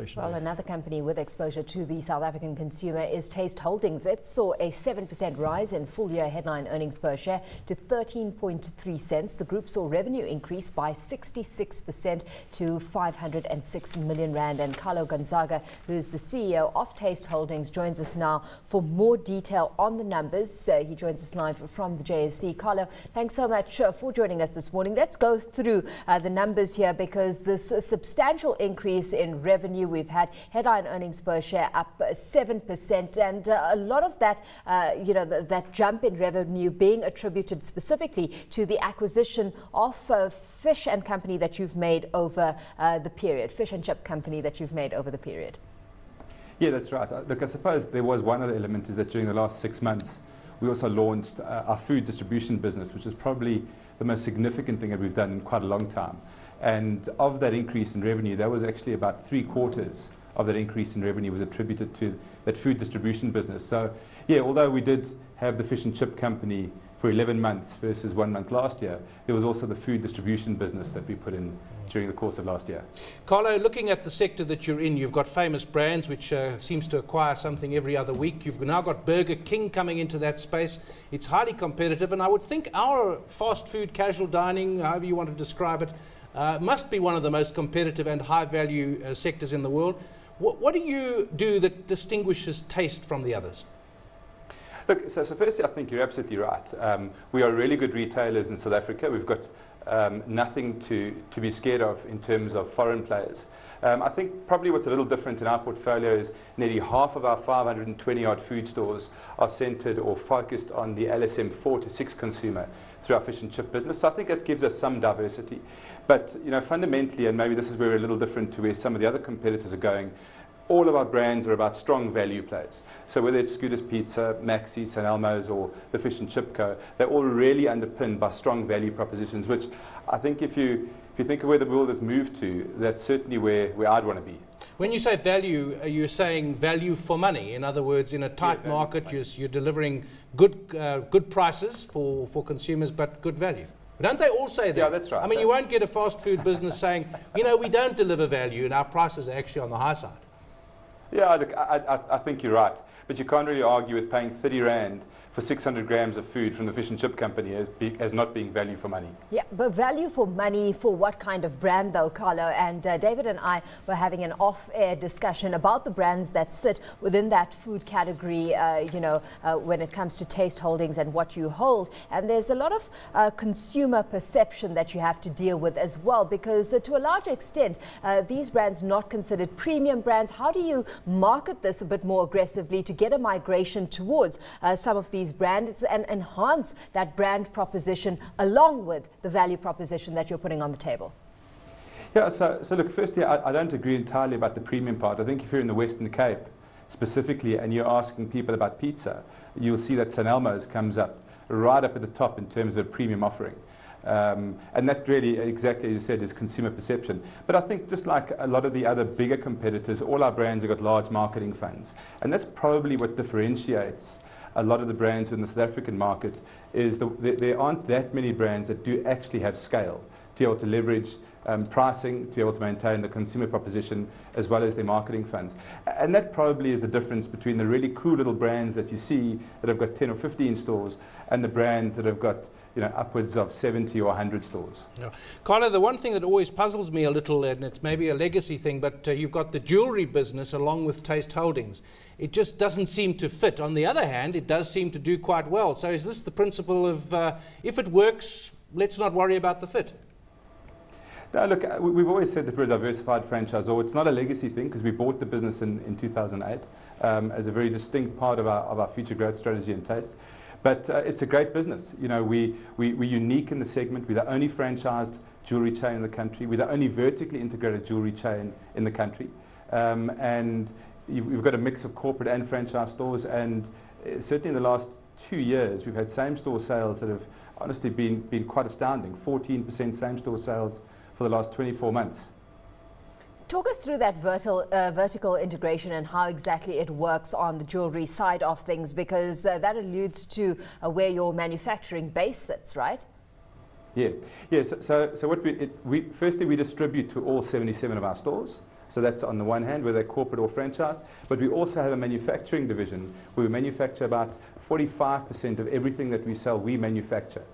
situation. Well, another company with exposure to the South African consumer is Taste Holdings. It saw a 7% rise in full-year headline earnings per share to 13.3 cents. The group saw revenue increase by 66% to 506 million rand. And Carlo Gonzaga, who is the CEO of Taste Holdings, joins us now for more detail on the numbers. He joins us live from the JSE. Carlo, thanks so much for joining us this morning. Let's go through the numbers here, because this substantial increase in revenue, we've had headline earnings per share up 7%, and a lot of that, that jump in revenue being attributed specifically to the acquisition of Fish and Company that you've made over the period, Fish and Chip Company that you've made over the period. Yeah, that's right. Look, I suppose there was one other element, is that during the last 6 months, we also launched our food distribution business, which is probably the most significant thing that we've done in quite a long time. And of that increase in revenue, that was actually about 3/4 of that increase in revenue was attributed to that food distribution business. So, yeah, although we did have the Fish and Chip Company for 11 months versus 1 month last year, there was also the food distribution business that we put in during the course of last year. Carlo, looking at the sector that you're in, you've got Famous Brands, which seems to acquire something every other week. You've now got Burger King coming into that space. It's highly competitive, and I would think our fast food, casual dining, however you want to describe it, must be one of the most competitive and high-value sectors in the world. What do you do that distinguishes Taste from the others? Look, so firstly, I think you're absolutely right. We are really good retailers in South Africa. We've got nothing to be scared of in terms of foreign players. I think probably what's a little different in our portfolio is nearly half of our 520-odd food stores are centred or focused on the LSM 4 to 6 consumer through our fish and chip business. So I think that gives us some diversity. But fundamentally, and maybe this is where we're a little different to where some of the other competitors are going, all of our brands are about strong value plays. So whether it's Scooter's Pizza, Maxi, St. Elmo's, or the Fish and Chip Co., they're all really underpinned by strong value propositions, which I think if you think of where the world has moved to, that's certainly where I'd want to be. When you say value, are you saying value for money? In other words, in a tight market, you're delivering good prices for consumers, but good value. Don't they all say that? Yeah, that's right. I mean, you won't get a fast food business saying, we don't deliver value and our prices are actually on the high side. Yeah, look, I think you're right. But you can't really argue with paying 30 Rand for 600 grams of food from the Fish and Chip Company as not being value for money. Yeah, but value for money for what kind of brand though, Carlo? And David and I were having an off-air discussion about the brands that sit within that food category, when it comes to Taste Holdings and what you hold. And there's a lot of consumer perception that you have to deal with as well, because to a large extent, these brands not considered premium brands. How do you market this a bit more aggressively to get a migration towards some of these brands and enhance that brand proposition along with the value proposition that you're putting on the table? Yeah, so look, firstly, I don't agree entirely about the premium part. I think if you're in the Western Cape specifically and you're asking people about pizza, you'll see that St. Elmo's comes up right up at the top in terms of a premium offering. And that really, exactly as you said, is consumer perception. But I think just like a lot of the other bigger competitors, all our brands have got large marketing funds. And that's probably what differentiates a lot of the brands in the South African market, is there aren't that many brands that do actually have scale to be able to leverage pricing, to be able to maintain the consumer proposition as well as their marketing funds. And that probably is the difference between the really cool little brands that you see that have got 10 or 15 stores and the brands that have got upwards of 70 or 100 stores. Yeah. Carlo, the one thing that always puzzles me a little, and it's maybe a legacy thing, but you've got the jewellery business along with Taste Holdings. It just doesn't seem to fit. On the other hand, it does seem to do quite well. So is this the principle of if it works, let's not worry about the fit? No, look, we've always said that we're a diversified franchisor. It's not a legacy thing because we bought the business in 2008 as a very distinct part of our future growth strategy and Taste. But it's a great business. We're unique in the segment. We're the only franchised jewellery chain in the country. We're the only vertically integrated jewellery chain in the country. And we've got a mix of corporate and franchise stores. And certainly in the last 2 years, we've had same-store sales that have honestly been quite astounding. 14% same-store sales for the last 24 months. Talk us through that vertical integration and how exactly it works on the jewellery side of things, because that alludes to where your manufacturing base sits, right? Yeah. So what firstly we distribute to all 77 of our stores. So that's on the one hand, whether they're corporate or franchise. But we also have a manufacturing division where we manufacture about 45% of everything that we sell, we manufacture.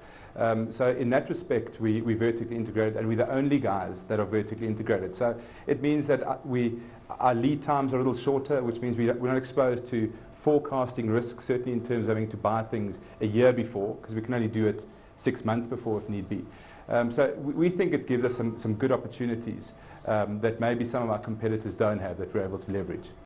So in that respect, we vertically integrated, and we're the only guys that are vertically integrated. So it means that our lead times are a little shorter, which means we're not exposed to forecasting risk, certainly in terms of having to buy things a year before, because we can only do it 6 months before if need be. So we think it gives us some good opportunities that maybe some of our competitors don't have that we're able to leverage.